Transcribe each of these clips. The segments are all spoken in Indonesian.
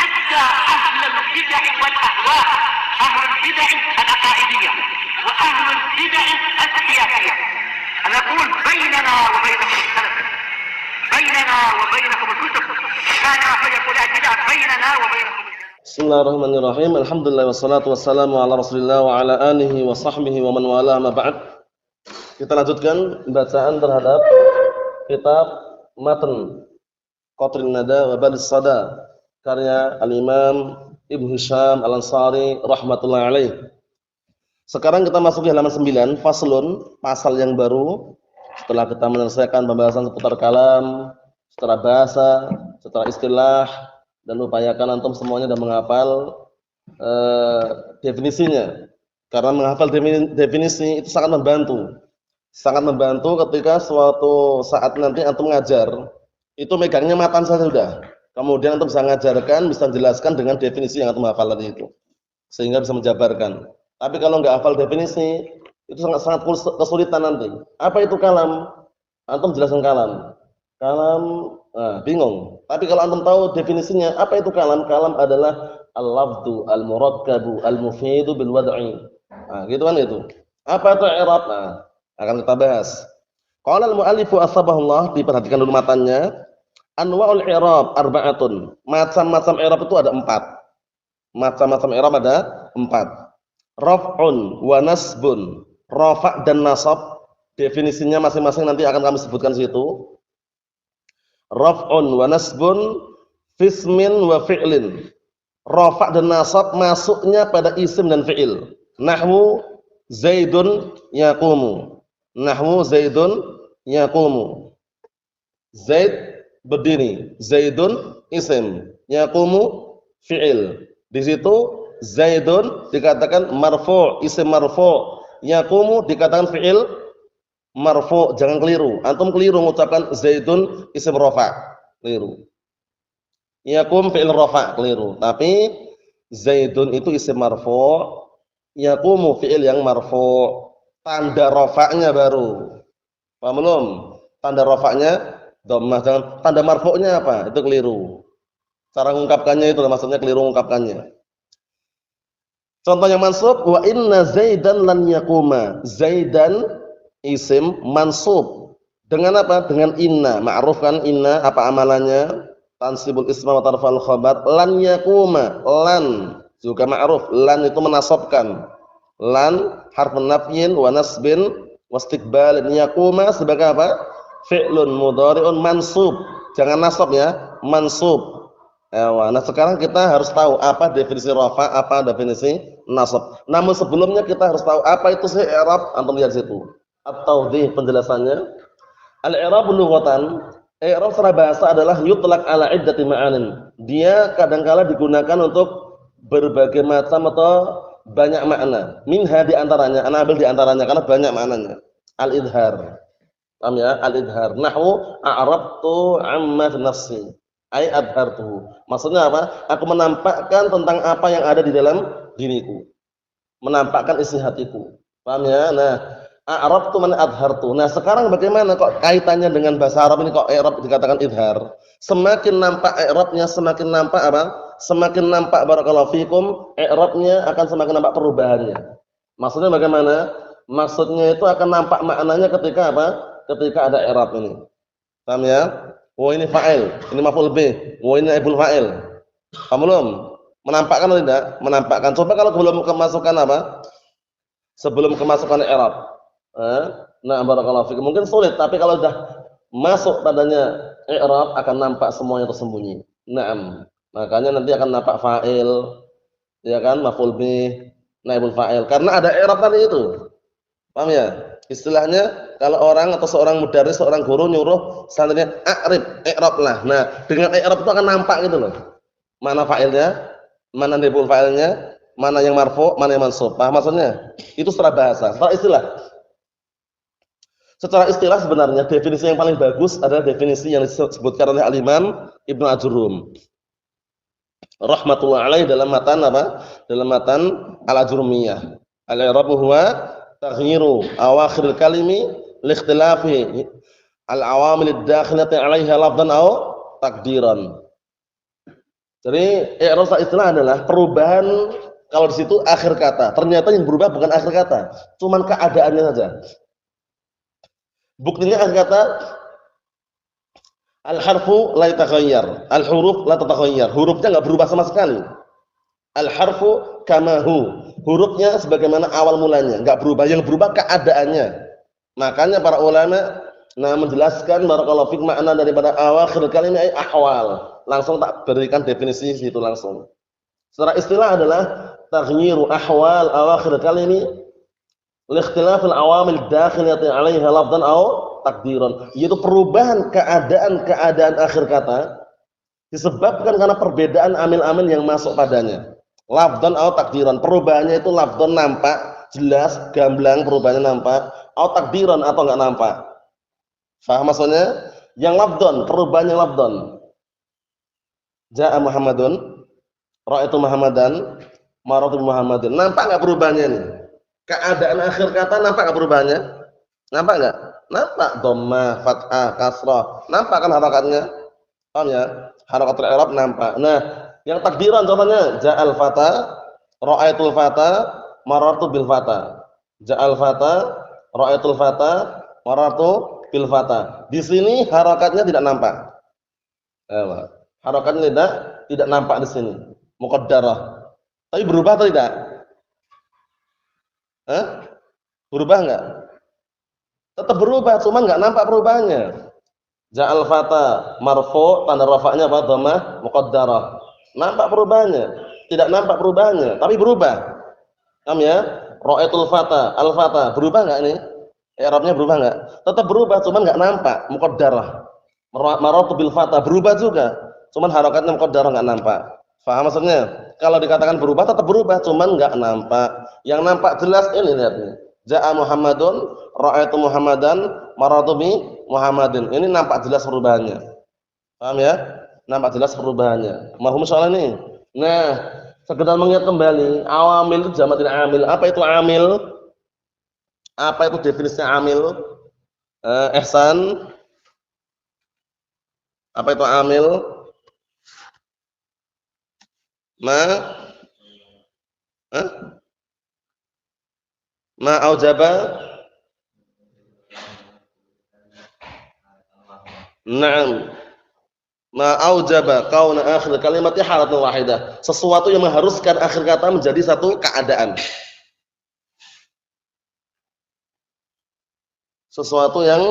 حتى أهل البدع والأهواء، أهل البدع العقائدية وأهل البدع السياسية. أنا أقول بيننا وبينكم السلف، بيننا وبينكم الكتب، كان فيقول البدع بيننا وبينكم. Bismillahirrahmanirrahim. Alhamdulillah wassalatu wassalamu ala Rasulillah wa ala alihi wa sahbihi wa man wala ma ba'd. Kita lanjutkan bacaan terhadap kitab Matan Qatrin Nada wa Badis Sada karya Al-Imam Ibnu Hisham Al-Ansari rahimatullah alaih. Sekarang kita masuk di halaman 9, faslun, pasal yang baru. Setelah kita menyelesaikan pembahasan seputar kalam, secara bahasa, secara istilah, dan upayakan antum semuanya dan menghafal definisinya. Karena menghafal definisi itu sangat membantu. Sangat membantu ketika suatu saat nanti antum ngajar, itu megangnya matan saja sudah. Kemudian antum bisa ngajarkan, bisa jelaskan dengan definisi yang antum hafal tadi itu. Sehingga bisa menjabarkan. Tapi kalau nggak hafal definisi, itu sangat kesulitan nanti. Apa itu kalam? Antum jelaskan kalam. Kalam bingung. Tapi kalau antum tahu definisinya, apa itu kalam? Kalam adalah al-lafdhu al-murakkabu al-mufidu bil wad'i. Gitu kan itu. Apa itu i'rab? Akan kita bahas. Qala al-mu'allifu asbahullah, diperhatikan dulu matanya. Anwa'ul i'rab arba'atun. Macam-macam i'rab itu ada 4. Macam-macam i'rab ada 4. Raf'un wa nasbun. Rafa' dan nasab. Definisinya masing-masing nanti akan kami sebutkan di situ. Raf'un wa nasbun fismin wa fi'lin. Rafa' dan nasab masuknya pada isim dan fi'il. Nahwu Zaidun yaqumu. Nahwu Zaidun yaqumu. Zaid berdiri, Zaidun isim, yaqumu fi'il. Di situ Zaidun dikatakan marfu', isim marfu', yaqumu dikatakan fi'il marfu'. Jangan keliru. Antum keliru mengucapkan Zaidun isim rafa', keliru. Yaqum fi'il rafa', keliru. Tapi Zaidun itu isim marfu', yaqumu fi'il yang marfu'. Tanda rafa'nya baru. Paham belum? Tanda rafa'nya dhammah, jangan tanda marfu'nya apa? Itu keliru. Cara mengungkapkannya itu maksudnya keliru mengungkapkannya. Contoh yang mansub, wa inna Zaidan lan yaquma. Zaidan isim mansub dengan apa? Dengan inna. Ma'ruf kan inna, apa amalannya? Tansibul isma wa tarfal khabar. Lan yaquma, lan juga ma'ruf. Lan itu menasabkan. Lan harfun nafyin wa nasbin wa istiqbalin. Yaquma sebagai apa? Fi'lun mudhari'un mansub. Jangan nasab ya, mansub. Nah, sekarang kita harus tahu apa definisi rafa', apa definisi nasab. Namun sebelumnya kita harus tahu apa itu sih i'rab. Antum lihat situ. At-tawdih penjelasannya. Al-i'rab lughatan, i'rab secara bahasa adalah yutlaq ala iddati ma'anin. Dia kadang-kala digunakan untuk berbagai macam atau banyak makna. Minha di antaranya, ana ambil di antaranya karena banyak maknanya. Al-idhar. Paham ya? Al-idhar. Nahwu a'rabtu 'amma fi nafsi. Ai adhartuhu. Maksudnya apa? Aku menampakkan tentang apa yang ada di dalam diriku. Menampakkan isi hatiku. Paham ya? Nah, a'rabtu man adhartu. Nah, sekarang bagaimana kok kaitannya dengan bahasa Arab ini kok i'rab dikatakan idhar? Semakin nampak i'rabnya, semakin nampak apa? Semakin nampak barakallahu fikum, i'rabnya akan semakin nampak perubahannya. Maksudnya bagaimana? Maksudnya itu akan nampak maknanya ketika apa? Ketika ada i'rab ini. Paham ya? Oh ini fa'il, ini maf'ul bih. Oh ini naibul fa'il. Paham belum? Menampakkan atau tidak? Menampakkan. Coba kalau belum kemasukan apa? Sebelum kemasukan i'rab. Nah, barakallahu fikum. Mungkin sulit, tapi kalau sudah masuk tandanya i'rab akan nampak semuanya tersembunyi. Naam. Makanya nanti akan nampak fa'il, ya kan? Maf'ul bih, naibul fa'il. Karena ada i'rab tadi itu. Paham ya? Istilahnya kalau orang atau seorang mudarris, seorang guru nyuruh santrinya a'rib, i'rablah. Nah, dengan i'rab itu akan nampak gitu loh. Mana fa'ilnya, mana naibul fa'ilnya, mana yang marfu', mana yang mansub. Paham maksudnya? Itu secara bahasa, secara istilah. Secara istilah sebenarnya definisi yang paling bagus adalah definisi yang disebutkan oleh Al-Imam Ibnu Ajurrum. Rahmatullah alaih dalam matan apa? Dalam matan Al-Ajurrumiyah. Al-i'rabu huwa taghyiru awakhiril kalimi liikhtilafi al-awamil ad-dakhilati 'alaiha lafdhan aw takdiran. Jadi i'rab secara istilah adalah perubahan kalau di situ akhir kata. Ternyata yang berubah bukan akhir kata, cuman keadaannya saja. Buktinya akhir kata al-harfu la yataghayyar, al-huruf la tataghayyar. Hurufnya enggak berubah sama sekali. Al-harfu kama hu. Hurufnya sebagaimana awal mulanya, enggak berubah. Yang berubah keadaannya. Makanya para ulama menjelaskan barakallahu fik makna daripada awakhir kalimah ay ahwal. Langsung tak berikan definisi situ langsung. Secara istilah adalah taghyiru ahwal awakhir kalimah li ikhtilaf al-awamil dakhilati 'alaiha lafdhan aw takdiran. Yaitu perubahan keadaan akhir kata disebabkan karena perbedaan amil-amil yang masuk padanya. Lafdhan aw takdiran. Perubahannya itu lafdhan nampak, jelas, gamblang perubahannya nampak, aw takdiran atau enggak nampak. Faham maksudnya? Yang lafdhan, perubahan yang lafdhan. Ja'a Muhammadun, ra'aitu Muhammadan, marartu Muhammadin. Nampak enggak perubahannya ini? Keadaan akhir kata nampak enggak perubahannya? Nampak enggak? Nampak dhammah, fathah, kasrah. Nampak kan harakatnya? Paham ya? Harakatul i'rab nampak. Nah, yang takdiran contohnya ja'al fata, ra'aitul fata, marartu bil fata. Ja'al fata, ra'aitul fata, marartu bil fata. Di sini harakatnya tidak nampak. Harakatnya tidak nampak di sini. Muqaddarah. Tapi berubah atau tidak? Berubah enggak? Tetap berubah, cuma enggak nampak perubahannya. Ja'al fata marfu, tanda rafa'nya apa? Dhammah muqaddarah. Nampak perubahannya? Tidak nampak perubahannya, tapi berubah. Paham ya? Ra'aitul fata, al fata, berubah enggak ini? I'rabnya berubah enggak? Tetap berubah, cuma enggak nampak, muqaddarah. Marartu bil fata, berubah juga. Cuman harakatnya muqaddarah enggak nampak. Faham maksudnya? Kalau dikatakan berubah tetap berubah, cuman enggak nampak. Yang nampak jelas ini lihat nih. Ja'a Muhammadun, ra'aitu Muhammadan, marartu bi Muhammadin. Ini nampak jelas perubahannya. Paham ya? Nampak jelas perubahannya. Mahum soal ini. Nah, sekedar mengingat kembali, awamil itu jamak tidak amil. Apa itu amil? Apa itu definisinya amil? Ihsan. Apa itu amil? Ma aujaba. Naam. Ma aujaba kauna akhir kalimati halatan wahidah. Sesuatu yang mengharuskan akhir kata menjadi satu keadaan. Sesuatu yang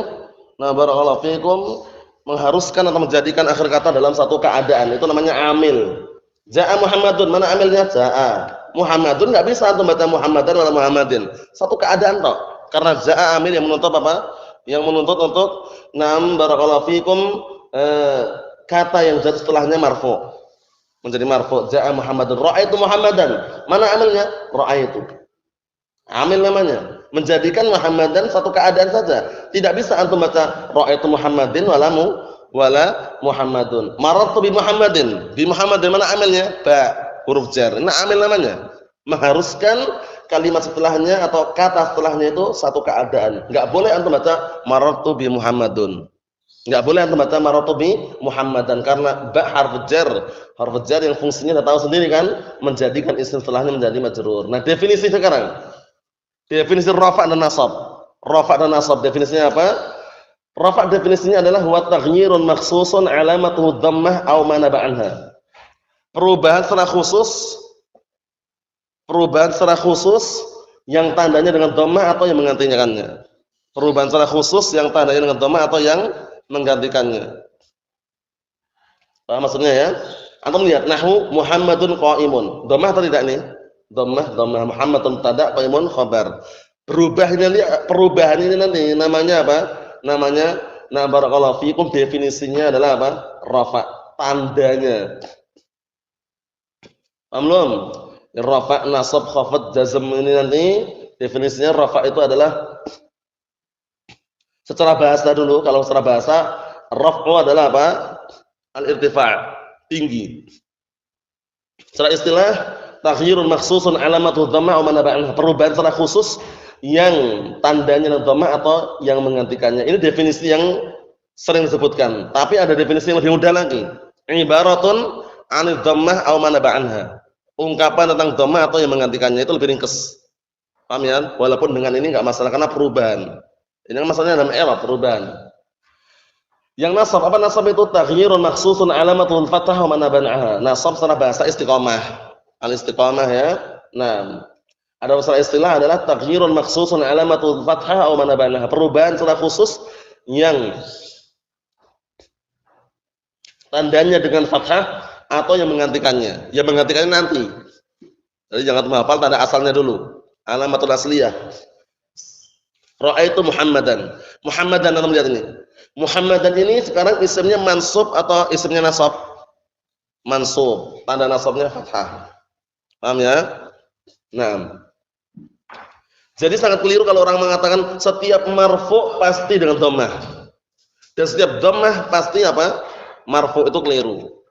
barakallahu fikum mengharuskan atau menjadikan akhir kata dalam satu keadaan. Itu namanya amil. Ja'a Muhammadun, mana amilnya? Ja'a. Muhammadun enggak bisa antum baca Muhammadan wala Muhammadin. Satu keadaan toh. Karena ja'a amil yang menuntut apa? Yang menuntut untuk barakallahu fikum kata yang setelahnya marfu. Menjadi marfu. Ja'a Muhammadun, ra'aitu Muhammadan. Mana amilnya? Ra'aitu. Amil namanya. Menjadikan Muhammadan satu keadaan saja. Tidak bisa antum baca ra'aitu Muhammadin wala Muhammadun. Marartu bi Muhammadin. Bi Muhammadin mana amilnya? Ba, huruf jar. Ini amil namanya. Mengharuskan kalimat setelahnya atau kata setelahnya itu satu keadaan. Enggak boleh antum baca marartu bi Muhammadun. Enggak boleh antum baca marartu bi Muhammadan karena ba harf jar. Harf jar yang fungsinya kita tahu sendiri kan, menjadikan isim setelahnya menjadi majrur. Nah, definisi sekarang. Definisi rafa' dan nasab. Rafa' dan nasab definisinya apa? Rafa' definisinya adalah huwa taghyirun makhsusun alamatuhu dhammah aw ma naba anha. Perubahan secara khusus yang tandanya dengan dhammah atau yang menggantikannya. Perubahan secara khusus yang tandanya dengan dhammah atau yang menggantikannya. Paham maksudnya ya? Antum lihat nahwu Muhammadun qa'imun. Dhammah atau tidak nih? Dhammah Muhammadun tada qaimun khabar. Perubahan ini nanti namanya apa? Namanya barakallahu fikum definisinya adalah apa? Rafa, tandanya. Paham belum? Rafa, nasab, khafad, jazm ini nanti definisinya rafa itu adalah secara bahasa dulu. Kalau secara bahasa raf'u adalah apa? Al-irtifa', tinggi. Secara istilah taghyirun makhsusun alamatu dhammah wa manaba'anha, perubahan secara khusus yang tandanya dhammah atau yang menggantikannya. Ini definisi yang sering disebutkan, tapi ada definisi yang lebih mudah lagi. Ibaratun anil dhammah aw manaba anha. Ungkapan tentang dhammah atau yang menggantikannya itu lebih ringkas. Paham ya? Walaupun dengan ini enggak masalah karena perubahan. Ini kan masalahnya dalam i'rab perubahan. Yang nasab, apa nasab itu? Taghyirun makhsusun alamatul fathah wa manaba anha. Nasab secara bahasa istiqamah. Al-istiqamah ya. Nah, ada masalah istilah adalah taghyirun makhsusun alamatul fathah wa manaba anha. Perubahan secara khusus yang tandanya dengan fathah atau yang menggantikannya. Yang menggantikannya nanti. Jadi jangan menghafal tanda asalnya dulu. Alamatul asliyah. Ra'aitu Muhammadan. Muhammadan anda melihat ini. Muhammadan ini sekarang isimnya mansub atau isimnya nasab? Mansub. Tanda nasabnya fathah. Paham ya? Nah. Jadi sangat keliru kalau orang mengatakan setiap marfu pasti dengan dhammah. Dan setiap dhammah pasti apa? Marfu, itu keliru.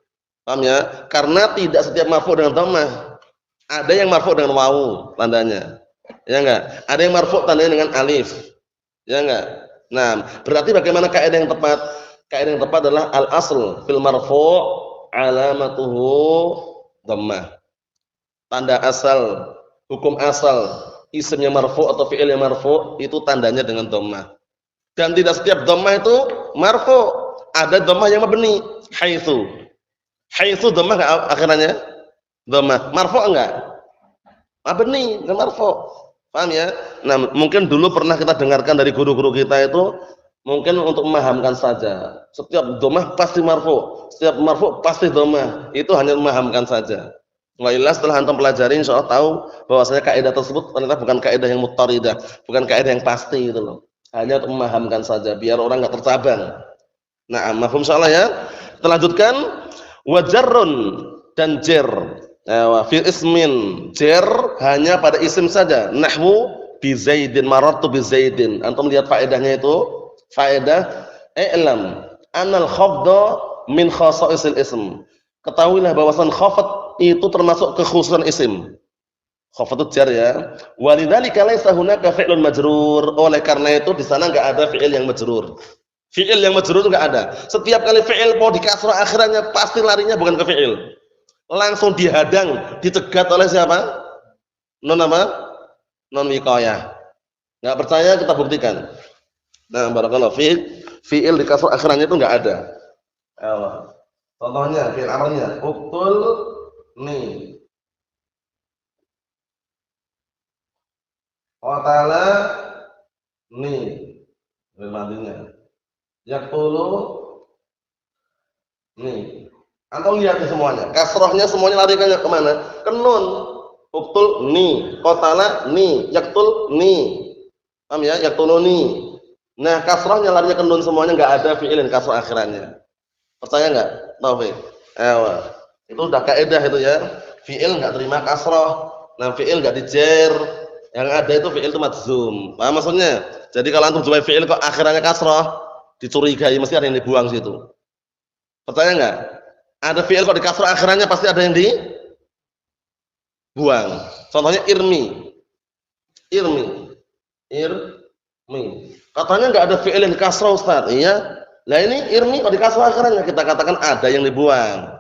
Paham ya? Karena tidak setiap marfu dengan dhammah. Ada yang marfu dengan wawu tandanya. Ya enggak? Ada yang marfu tandanya dengan alif. Ya enggak? Nah, berarti bagaimana kaidah yang tepat? Kaidah yang tepat adalah al-asl fil marfu' alamatuhu dhammah. Tanda asal, hukum asal isimnya marfu' atau fi'il yang marfu' itu tandanya dengan dhammah. Dan tidak setiap dhammah itu marfu'. Ada dhammah yang mabni, haitsu. Haitsu dhammah enggak akhirannya? Dhammah. Marfu' enggak? Mabni, enggak marfu'. Paham ya? Nah, mungkin dulu pernah kita dengarkan dari guru-guru kita itu mungkin untuk memahamkan saja. Setiap dhammah pasti marfu, setiap marfu pasti dhammah. Itu hanya memahamkan saja. Wa illa setelah antum pelajari insyaallah tahu bahwasanya kaidah tersebut ternyata bukan kaidah yang muttaridah, bukan kaidah yang pasti itu loh. Hanya untuk memahamkan saja biar orang enggak tercabang. Nah, mafhum insyaallah ya. Kita lanjutkan wa jarrun dan jar. Fi ismin, jar hanya pada isim saja. Nahwu bi Zaidin, marartu bi Zaidin. Antum lihat faedahnya itu? Faedah i'lam anal khafdha min khasa'isil ism. Ketahuilah bahwasan khafd itu termasuk kekhususan isim. Khafd itu jar ya. Walidzalika laisa hunaka fi'lun majrur. Oleh karena itu di sana enggak ada fi'il yang majrur. Fi'il yang majrur itu enggak ada. Setiap kali fi'il mau dikasrah akhirannya pasti larinya bukan ke fi'il. Langsung dihadang, dicegat oleh siapa? Non apa? Non wiqayah. Enggak percaya kita buktikan. Nah, barakallahu fiik, fi'il di kasrah akhirannya itu enggak ada. Contohnya fi'il amrnya, uqtul ni. Qatala ni. Fi'il madhinya. Yaqtulu ni. Antum lihat semuanya, kasrohnya semuanya lari ke mana? Ke nun. Uqtul ni, qatala ni, yaqtul ni. Paham ya? Yaqtuluni. Nah, kasrohnya larinya ke nun semuanya, enggak ada fi'il yang kasroh akhirannya. Percaya enggak? Taufik. Itu udah kaidah itu ya. Fi'il enggak terima kasroh. Nah, fi'il enggak dijer. Yang ada itu fi'il itu madzum. Paham maksudnya? Jadi kalau antum jumpai fi'il kok akhirannya kasroh, dicurigai mesti ada yang dibuang situ. Percaya enggak? Ada fi'il kok di kasrah akhirannya pasti ada yang dibuang. Contohnya irmi. Irmi. Katanya enggak ada fi'il yang di kasrah Ustaz. Iya. Lah ini irmi kok di kasrah akhirannya kita katakan ada yang dibuang.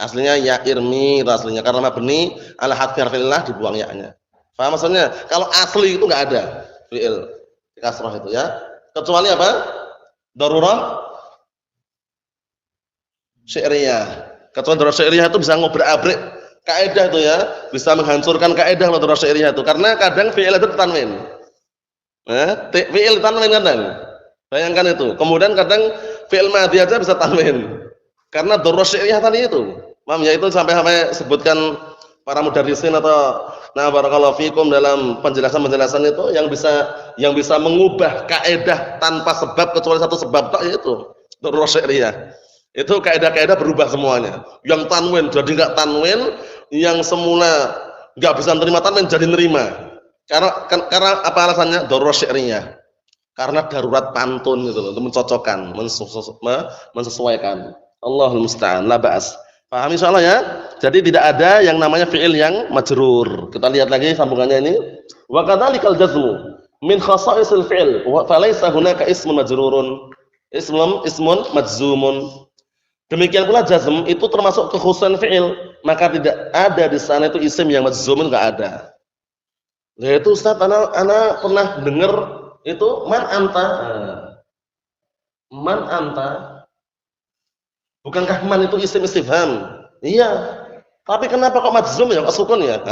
Aslinya ya irmi itu aslinya karena mabni ala hadfi harfillah dibuang ya-nya. Paham maksudnya? Kalau asli itu enggak ada fi'il di kasrah itu ya. Kecuali apa? Darurah syi'riyah. Kecuali darurat syi'riyah itu bisa ngobrak-abrik kaidah itu ya, bisa menghancurkan kaidah darurat syi'riyah itu karena kadang fi'il itu tanwin. Fi'il tanwin kadang. Bayangkan itu. Kemudian kadang fi'il madhi aja bisa tanwin. Karena darurat syi'riyah tadi itu. Paham ya, itu sampai sebutkan para mudarrisin atau nah barakallahu fikum dalam penjelasan-penjelasan itu yang bisa mengubah kaidah tanpa sebab kecuali satu sebab tak yaitu darurat syi'riyah. Itu kaidah-kaidah berubah semuanya. Yang tanwin jadi enggak tanwin, yang semula enggak bisa nerima tanwin jadi nerima. Karena apa alasannya? Darurat syi'riyah. Karena darurat pantun gitu loh, untuk mencocokkan, mensesuaikan. Allahul musta'an, la ba'as. Paham insyaallah ya? Jadi tidak ada yang namanya fi'il yang majrur. Kita lihat lagi sambungannya ini. Wa kadzalikal jazmu min khasa'isil fi'il, fa laysa hunaka ismun majrurun. Ismun majzumun. Demikian pula jazm itu termasuk kekhususan fi'il, maka tidak ada di sana itu isim yang majzum, enggak ada. Nah, itu Ustaz, ana pernah dengar itu man anta. Nah, man anta. Bukankah man itu isim istifham? Iya. Tapi kenapa kok majzum ya, kok sukun ya?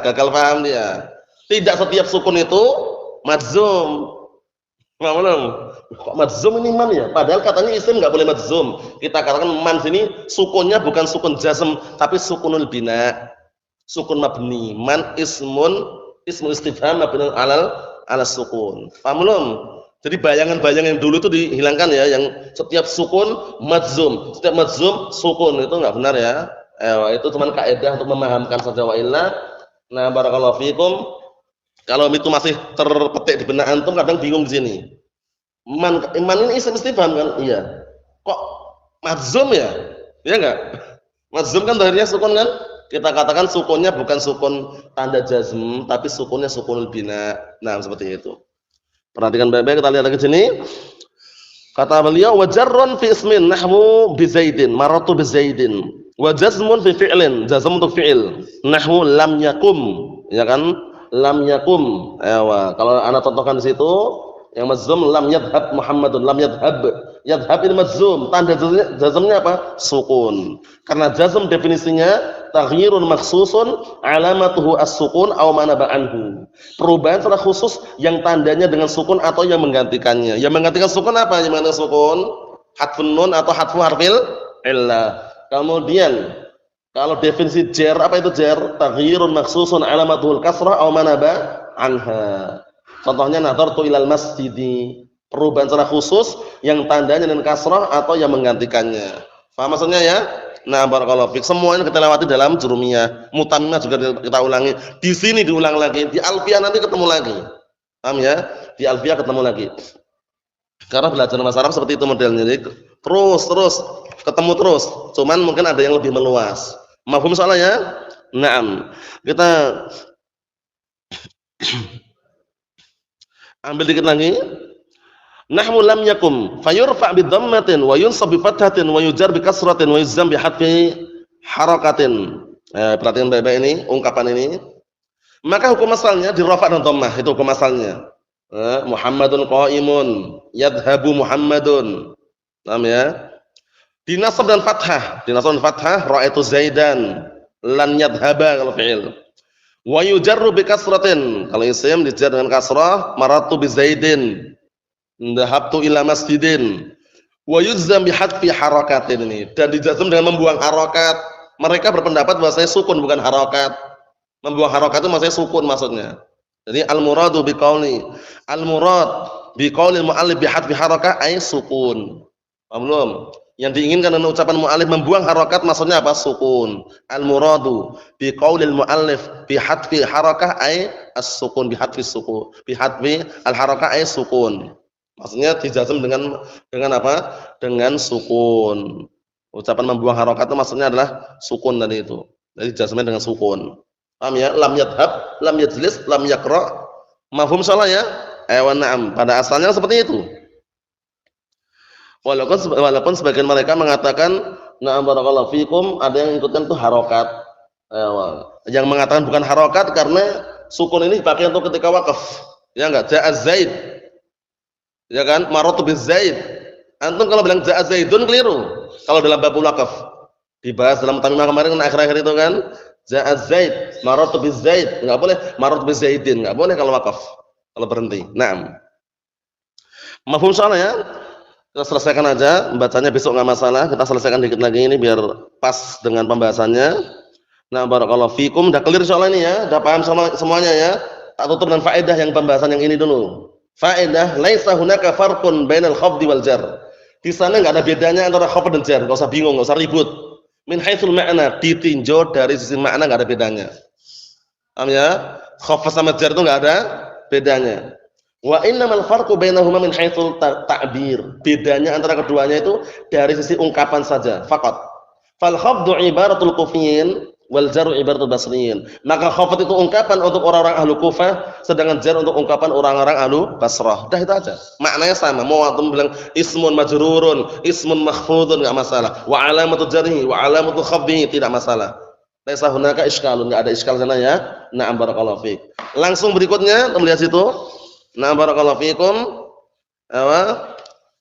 Gagal paham dia. Tidak setiap sukun itu majzum. Paham belum? Kok majzum ini man ya? Padahal katanya isim enggak boleh majzum. Kita katakan man sini sukunnya bukan sukun jazm, tapi sukunul bina. Sukun mabni. Man ismu istifham mabni ala sukun. Paham belum? Jadi bayangan-bayangan yang dulu itu dihilangkan ya, yang setiap sukun majzum, setiap majzum sukun, itu enggak benar ya. Itu cuma kaidah untuk memahamkan saja wa illa. Nah, barakallahu fikum. Kalau itu masih terpetik di benak antum kadang bingung di sini. Man ini isim istifham kan? Iya. Kok majzum ya? Iya enggak? Majzum kan akhirnya sukun kan? Kita katakan sukunnya bukan sukun tanda jazm, tapi sukunnya sukunul bina. Nah, seperti itu. Perhatikan baik-baik, kita lihat lagi sini. Kata beliau wa jarrun fi ismin nahwu bi zaidin, marartu bi zaidin. Wa jazmun fi fi'lin, jazm untuk fi'il. Nahwu lam yakum, ya kan? Lam yakum. Kalau ana contohkan di situ yang majzum lam yadhhab Muhammadun, lam yadhhab. Yadhhab ini majzum, tanda jazmnya apa? Sukun. Karena jazm definisinya taghyirun makhsusun alamatuhu as-sukun aw manaba anhu. Perubahan secara khusus yang tandanya dengan sukun atau yang menggantikannya. Yang menggantikan sukun apa? Yang menggantikan sukun hadfun nun atau hadfu harfil illah. Kemudian kalau definisi jar, apa itu jar? Taghyirun makhsusun alamatuhul kasrah aw manaba anha. Contohnya nadartu ilal masjidi. Perubahan secara khusus yang tandanya dengan kasrah atau yang menggantikannya. Paham maksudnya ya? Nah, barakallahu fik. Semuanya kita lewati dalam jurumiyah. Mutammimah juga kita ulangi. Di sini diulang lagi. Di alfiyah nanti ketemu lagi. Paham ya? Di alfiyah ketemu lagi. Karena belajar bahasa Arab seperti itu modelnya. Jadi terus ketemu terus. Cuman mungkin ada yang lebih meluas. Mafhum soalnya? Naam. Kita ambil dikit lagi. Nahwu lam yakum fayurfa bi dhammatin wa yunsab bi fathatin wa yujar bi kasratin wa yuzam bi hadfi harakatin. Perhatikan baik-baik ini, ungkapan ini. Maka hukum asalnya di rafa dan dhammah, itu hukum asalnya. Muhammadun qaimun, yadhhabu Muhammadun. Paham ya? Dinasab dan fathah, ra'aitu Zaidan, lan yadhhaba kalau fi'il. Wa yujarru bi kasratin, kalau isim dijar dengan kasrah, marartu bi Zaidin. Dhahabtu ila masjidin. Wa yuzam bi hadfi harakatin ini, dan dijazm dengan membuang harakat. Mereka berpendapat bahwasanya sukun bukan harakat. Membuang harakat itu maksudnya sukun maksudnya. Jadi al-murad bi qaulil muallif bi hadfi harakah ay sukun. Paham belum? Yang diinginkan dengan ucapan muallif membuang harakat maksudnya apa? Sukun. Al-muradu bi qaulil muallif bi hadfi harakah ay as-sukun, bi hadfi sukun, bi hadfi al-harakah ay sukun. Maksudnya dijazm dengan apa? Dengan sukun. Ucapan membuang harakat itu maksudnya adalah sukun tadi itu. Jadi jazmnya dengan sukun. Paham ya? Lam yadhhab, lam yajlis, lam yaqra. Mafhum salah ya? Na'am. Pada asalnya seperti itu. Walaupun sebagian mereka mengatakan na'am barakallahu fikum, ada yang ikutkan itu harakat. Yang mengatakan bukan harakat karena sukun ini dipakai untuk ketika wakaf. Ya enggak? Ja'a Zaid. Ya kan? Marartu bi Zaid. Antum kalau bilang ja'a Zaidun keliru. Kalau dalam bab wakaf dibahas dalam tamimah kemarin akhir-akhir itu kan, ja'a Zaid, marartu bi Zaid. Enggak boleh marartu bi Zaidin, enggak boleh kalau wakaf. Kalau berhenti. Naam. Mafhum soalnya ya? Kita selesaikan aja, bacanya besok enggak masalah. Kita selesaikan dikit lagi ini biar pas dengan pembahasannya. Nah, barakallahu fikum. Udah clear soal ini ya? Udah paham semuanya ya? Tak tutup dengan faedah yang pembahasan yang ini dulu. Faedah, laisa hunaka farqun bainal khafdi wal jar. Di sana enggak ada bedanya antara khafd dan jar. Enggak usah bingung, enggak usah ribut. Min haitsul ma'na, ditinjau dari sisi makna enggak ada bedanya. Paham ya? Khafd sama jar itu enggak ada bedanya. Wa innamal farqu bainahuma min haitsul ta'bir. Bedanya antara keduanya itu dari sisi ungkapan saja, faqat. Fal khafdu ibaratul kufiyyin wal jaru ibaratul basriyin. Maka khafat itu ungkapan untuk orang-orang ahlu Kufah, sedangkan jar untuk ungkapan orang-orang ahlu Basrah. Dah itu aja. Maknanya sama. Mau antum bilang ismun majrurun, ismun makhfudun enggak masalah. Wa alamatu jarhi wa alamatu khafdihi tidak masalah. Laisa hunaka iskalun, enggak ada iskal sana ya. Na'am barakallahu fiik. Langsung berikutnya kita lihat situ. Na'am barakallahu fiikum. Apa?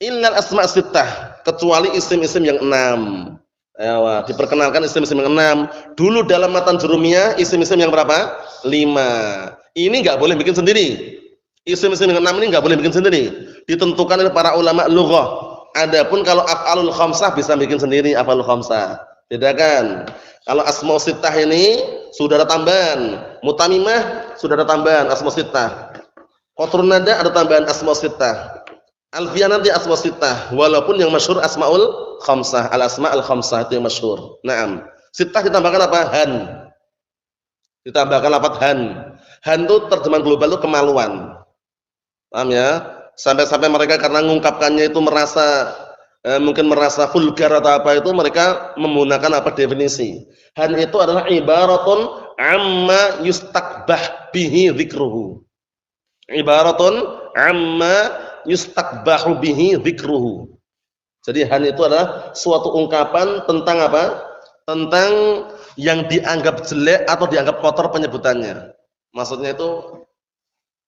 Illal asma' sittah, kecuali isim-isim yang 6. Diperkenalkan isim-isim yang 6. Dulu dalam matan jurumiyah isim-isim yang berapa? 5. Ini enggak boleh bikin sendiri. Isim-isim yang 6 ini enggak boleh bikin sendiri. Ditentukan oleh para ulama lughah. Adapun kalau af'alul khamsah bisa bikin sendiri af'alul khamsah. Bedakan. Kalau asma' sittah ini sudah ada tambahan. Mutamimah sudah ada tambahan asma' sittah. Qatrun nada ada tambahan asma' sittah. Alfiyah nanti asma' sittah, walaupun yang masyhur asmaul khamsah, al-asma' al-khamsah itu yang masyhur. Naam. Sittah ditambahkan apa? Han. Ditambahkan lafaz han. Han itu terjemahan global itu kemaluan. Paham ya? Sampai-sampai mereka karena mengungkapkannya itu merasa mungkin merasa vulgar atau apa itu mereka menggunakan apa definisi. Han itu adalah ibaratun amma yustakbah bihi dzikruhu. Ibaratun amma yustakbahu bihi dzikruhu. Jadi han itu adalah suatu ungkapan tentang apa? Tentang yang dianggap jelek atau dianggap kotor penyebutannya. Maksudnya itu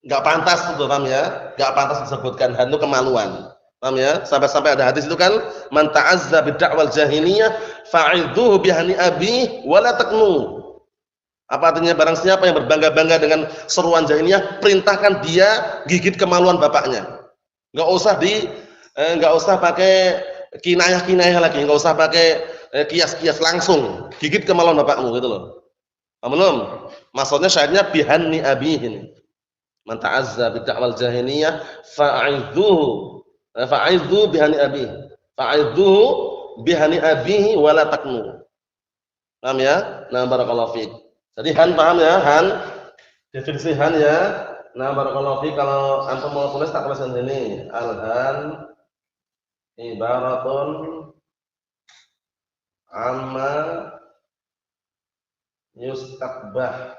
enggak pantas itu, paham ya? Enggak pantas disebutkan han itu kemaluan. Paham ya? Sampai-sampai ada hadis itu kan, man ta'azza bid'awal jahiliyah fa'idhuhu bihani abi wala taqnu. Apa artinya? Barang siapa yang berbangga-bangga dengan seruan jahiliyah, perintahkan dia gigit kemaluan bapaknya. Enggak usah pakai kinayah-kinayah lagi, enggak usah pakai kias-kias, langsung gigit kemaluan bapakmu gitu loh. Paham belum? Maksudnya syahidnya bihanni abihi. Man ta'azza bid'awal jahiliyah fa'idhu bihani abihi. Fa'idhu bihani abihi wala taqnu. Paham ya? Nah, barakallahu fiik. Jadi han paham ya? Han. Definisi han ya. Nah, barakallahu fiik, kalau antum mau tulis tak tuliskan sini. Al-han ibaratun amma yustakbah.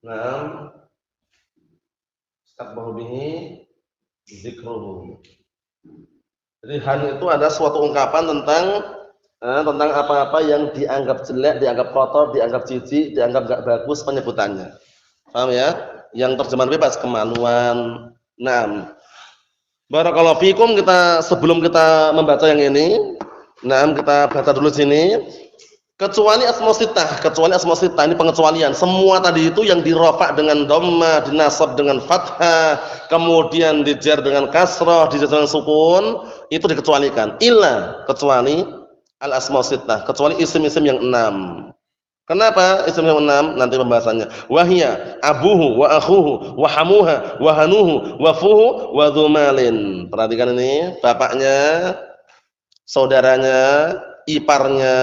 Naam. Yustakbahu bihi dzikruhu. Jadi han itu ada suatu ungkapan tentang apa-apa yang dianggap jelek, dianggap kotor, dianggap jijik, dianggap enggak bagus penyebutannya. Paham ya? Yang terjemahan bebas kemaluan. Naam. Barakallahu fikum, sebelum kita membaca yang ini, naam kita baca dulu sini. Kecuali asma sittah ini pengecualian. Semua tadi itu yang dirafa dengan dhamma, dinasab dengan fathah, kemudian dijar dengan kasrah, dijar dengan sukun, itu dikecualikan. Kecuali al-asma sittah, kecuali isim-isim yang 6. Kenapa isim yang 6? Nanti pembahasannya. Wahia abuhu wa akhuhu wa hamuha wa hanuhu wa fuhu wa dzumalin. Perhatikan ini, bapaknya, saudaranya, iparnya,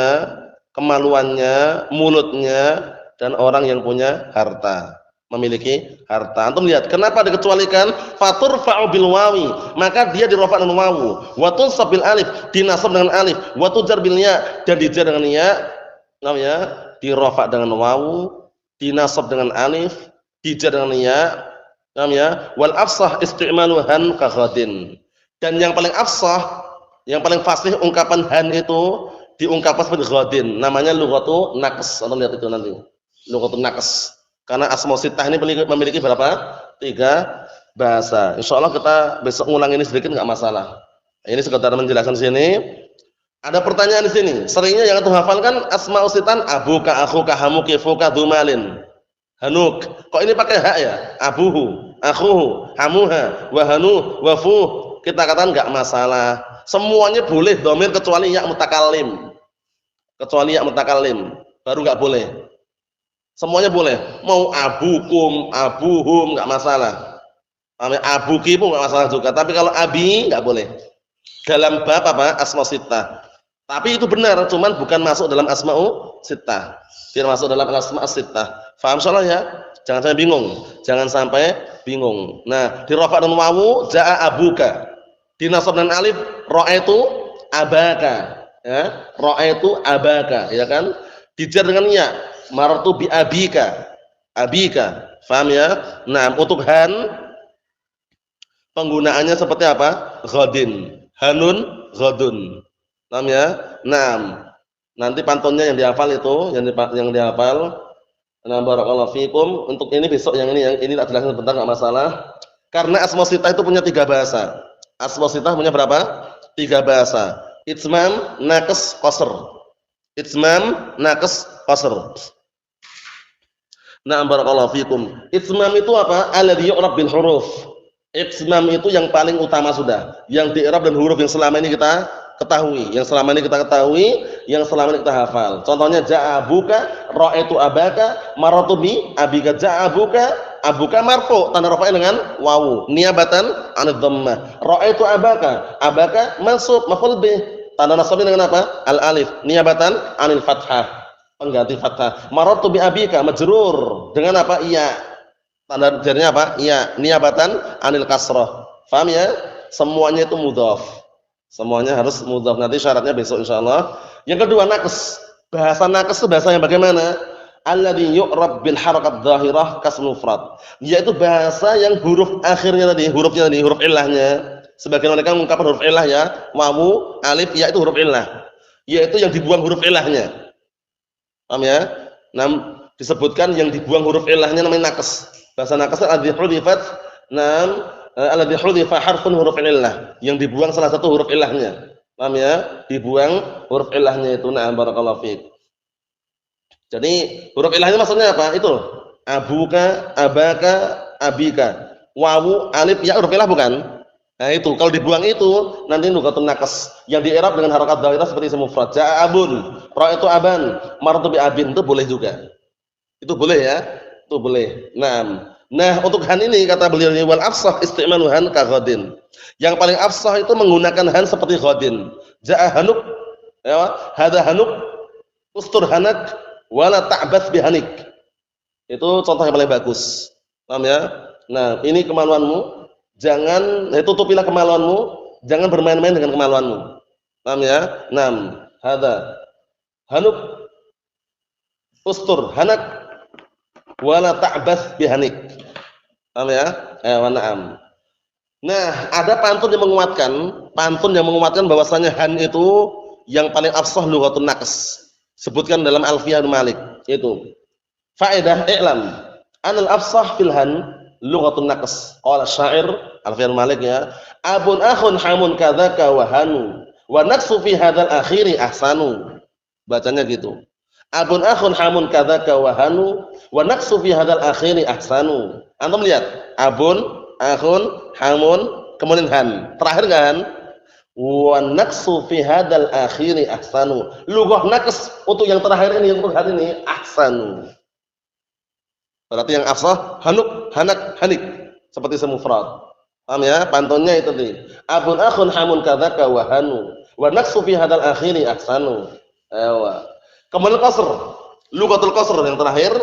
kemaluannya, mulutnya, dan orang yang punya harta, memiliki harta. Antum lihat, kenapa dikecualikan? Faturfa'u bil wawi, maka dia dirafa dengan wawu. Wa tunsab bil alif, dinasab dengan alif. Wa tujar bil ya, dan dijar dengan ya. Namanya dirafa dengan wawu, dinasab dengan alif, dijar dengan ya. Namanya wal afsah isti'malu han ka ghadin. Dan yang paling afsah, yang paling fasih ungkapan han itu diungkapkan seperti ghadin. Namanya lughatu naqs. Antum lihat itu nanti. Lughatu naqs. Karena asma sittah ini memiliki berapa? 3 bahasa. Insyaallah kita besok ngulang ini sedikit enggak masalah. Ini sekedar menjelaskan sini. Ada pertanyaan di sini. Seringnya yang antum hafalkan asma sittah abuka, akhuka, hamuki, fuka, dzumalin. Hanuk. Kok ini pakai hak ya? Abuhu, akhuhu, hamuha, wa hanu, wa fu. Kita katakan enggak masalah. Semuanya boleh dhamir kecuali ya mutakallim. Kecuali ya mutakallim. Baru enggak boleh. Semuanya boleh. Mau abukum, abuhum enggak masalah. Abuki pun enggak masalah juga. Tapi kalau abi enggak boleh. Dalam bab apa? Asma sittah. Tapi itu benar, cuman bukan masuk dalam asma'u sittah. Tidak masuk dalam asma' sittah. Faham insyaallah ya? Jangan sampai bingung. Jangan sampai bingung. Nah, di rafa' dan wawu jaa abuka. Di nasab dan alif ra'aitu abaka. Ya, ra'aitu abaka, ya kan? Dijar dengan ya, marartu bi abika. Abika. Paham ya? Nah, untuk han penggunaannya seperti apa? Ghadin. Hanun, ghadun. Paham ya? Nah, nanti pantunnya yang dihafal itu, yang dihafal. Nah, barakallahu fikum. Untuk ini besok yang ini tak jelaskan sebentar enggak masalah. Karena asma sitah itu punya 3 bahasa. Asma sitah punya berapa? 3 bahasa. Itsmam, naqs, qasr. Itsmam, naqs, qasr. Nah, barakallahu fikum. Itsmam itu apa? Alladhi yu'rab bil huruf. Itsmam itu yang paling utama sudah. Yang di-i'rab dan huruf yang selama ini kita ketahui, yang selama ini kita ketahui, yang selama ini kita hafal. Contohnya ja'a abuka, ra'aitu abaka, marartu bi abika. Ja'a abuka marfu, tanda rafa'nya dengan wawu, niyabatan 'anil dhammah. Ra'aitu abaka mansub maf'ul bih, tanda nasabnya dengan apa? Al alif, niyabatan 'anil fathah, pengganti fathah. Marartu bi abika majrur dengan apa? Iya. Tanda jarnya apa? Iya, niyabatan 'anil kasrah. Paham ya? Semuanya itu mudhaf. Semuanya harus mudhaf. Nanti syaratnya besok insyaallah. Yang kedua naqs. Bahasa naqs itu bahasa yang bagaimana? Alladhi yu'rab bil harakat dhahirah kasm mufrad. Yaitu bahasa yang huruf akhirnya tadi, hurufnya tadi, huruf illahnya. Sebagian mereka mengungkapkan huruf illah ya, wawu, alif, ya itu huruf illah. Yaitu yang dibuang huruf illahnya. Paham ya? Nah, disebutkan yang dibuang huruf illahnya namanya naqs. Bahasa naqs alladhi hudifat alladhi hudifa harfun huruf illah, yang dibuang salah satu huruf illahnya. Paham ya? Dibuang huruf illahnya itu. Na'am barakallahu fiik. Jadi huruf illahnya maksudnya apa? Itu abuka, abaka, abika. Wawu, alif, ya huruf illah bukan? Nah itu kalau dibuang itu nanti nughatun naqs yang di-i'rab dengan harakat dhahirah seperti isim mufrad. Ja'a abun, ra'aitu aban, marartu bi abin, itu boleh juga. Itu boleh ya? Itu boleh. Nah, untuk han ini kata beliau ini wal afsah isti'malu han ka ghadin. Yang paling afsah itu menggunakan han seperti ghadin. Ja'a hanuk, ya, hadza hanuk, ustur hanak wala ta'bath bihanik. Itu contoh yang paling bagus. Paham ya? Nah, ini kemaluanmu, jangan tutupilah kemaluanmu, jangan bermain-main dengan kemaluanmu. Paham ya? Hadza hanuk, ustur hanak wala ta'bath bihanik. Paham ya? Na'am. Nah, ada pantun yang menguatkan bahwasanya han itu yang paling afsah lughatun naqs. Sebutkan dalam Alfiyah Malik itu. Faedah i'lam anal afsah fil han lughatun naqs. Qala syair Alfiyah Malik ya, abun akhun hamun kadzaka wa hanu wa naqsu fi hadzal akhiri ahsanu. Bacanya gitu. Abun akhun hamun kadzaka wa hanu wa naqsu fi hadzal akhiri ahsanu. Antum lihat, abun, akhun, hamun, kemudian han. Terakhir kan? Wa naqsu fi hadzal akhiri ahsanu. Lughah naqs untuk yang terakhir ini, yang terakhir ini ahsanu. Berarti yang afsah hanuk, hanak, hanik seperti semufrad. Paham ya? Pantunnya itu tadi. Abun akhun hamun kadzaka wa hanu wa naqsu fi hadzal akhiri ahsanu. Kemudian qasr, lughatul qasr yang terakhir.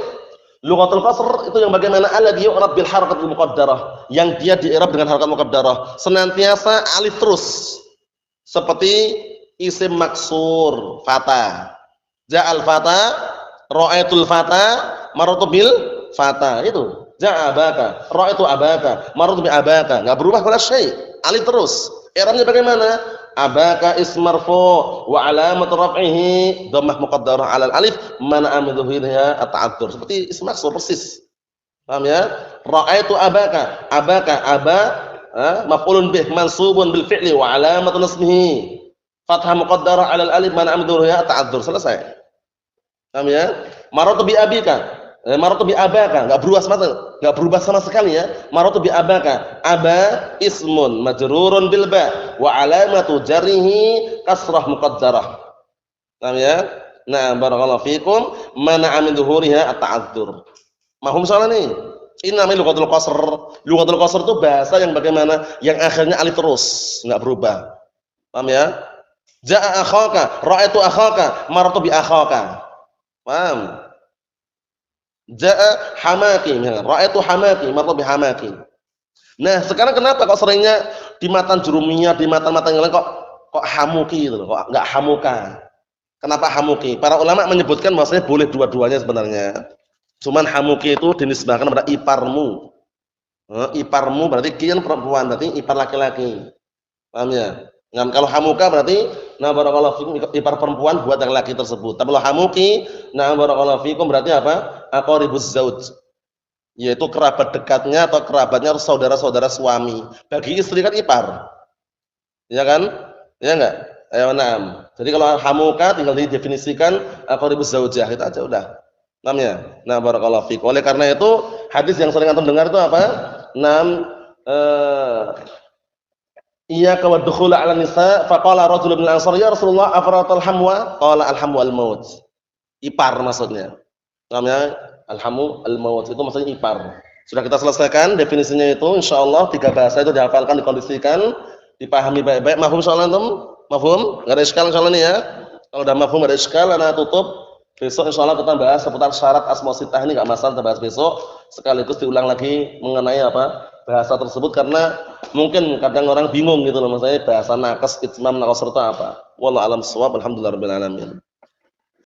Lughatul qasr itu yang bagaimana alladhi yu'rab bil harakatil muqaddarah, yang dia di-i'rab dengan harakat muqaddarah, senantiasa alif terus. Seperti isim maksur, fata. Ja'al fata, ra'aitul fata, marartu bil fata. Itu. Ja'a abaka, ra'aitu abaka, marartu bi abaka. Enggak berubah wala syai', alif terus. I'rabnya bagaimana? Abaka ism marfu' wa alamat raf'ihi dhammah muqaddarah 'alal alif mana'a min dhuhuriha at-ta'adzur. Seperti ism maksur persis. Paham ya? Ra'aitu abaka, aba maf'ulun bih mansubun bil fi'li wa alamat nasbihi fathah muqaddarah 'alal alif mana'a min dhuhuriha at-ta'adzur. Selesai. Paham ya? Marartu bi abika, marartu bi abaka, enggak berubah sama sekali ya. Marartu bi abaka, aba ismun majrurun bil ba wa alamatu jarrihi kasrah muqaddarah. Paham ya? Nah, barakallahu fikum, mana'a min dhuhuriha at-ta'adzur. Mahum salah nih. Ini namanya lughatul qasr. Lughatul qasr itu bahasa yang bagaimana? Yang akhirnya alif terus, enggak berubah. Paham ya? Ja'a akhaka, ra'aitu akhaka, marartu bi akhaka. Paham? Ja'a hamaki, ra'aitu hamaki, marartu bi hamaki. Nah, sekarang kenapa kok seringnya di matan jurumiyah, di matan-matan yang lain kok kok hamuki gitu loh, kok enggak hamuka. Kenapa hamuki? Para ulama menyebutkan bahwasanya boleh dua-duanya sebenarnya. Cuman hamuki itu dinisbahkan pada iparmu. Iparmu berarti kian perempuan, berarti ipar laki-laki. Paham ya? Nah, kalau hamuka berarti nah barakallahu fikum ipar perempuan buat laki-laki tersebut. Tapi kalau hamuki, nah barakallahu fikum berarti apa? Aqribuz zauj. Yaitu kerabat dekatnya atau kerabatnya atau saudara-saudara suami. Bagi istri kan ipar. Ya kan? Ya enggak? Ayo na'am. Jadi kalau hamuka tinggal didefinisikan aqribuz zaujah itu aja udah. Namanya. Nah, barakallahu fikum. Oleh karena itu, hadis yang sering antum dengar itu apa? Naam iyyaka wadkhula 'ala nisa faqala rajulun minal ansar ya Rasulullah afratal hamwa qala alhamu al-maut. Ipar maksudnya. Namanya alhamu al-maut itu maksudnya ipar. Sudah kita selesaikan definisinya itu insyaallah 3 bahasa itu dihafalkan, dikondisikan, dipahami baik-baik. Mafhum insyaallah antum? Mafhum? Enggak ada iskal insyaallah nih ya. Kalau udah mafhum enggak ada iskal, ana tutup. Besok insyaallah kita bahas seputar syarat asma sittah ini enggak masalah kita bahas besok. Sekaligus diulang lagi mengenai apa? Bahasa tersebut karena mungkin kadang orang bingung gitu loh maksudnya bahasa nakes, itmam, nakasr itu apa. Wallahu alam shawab. Alhamdulillahirabbil alamin.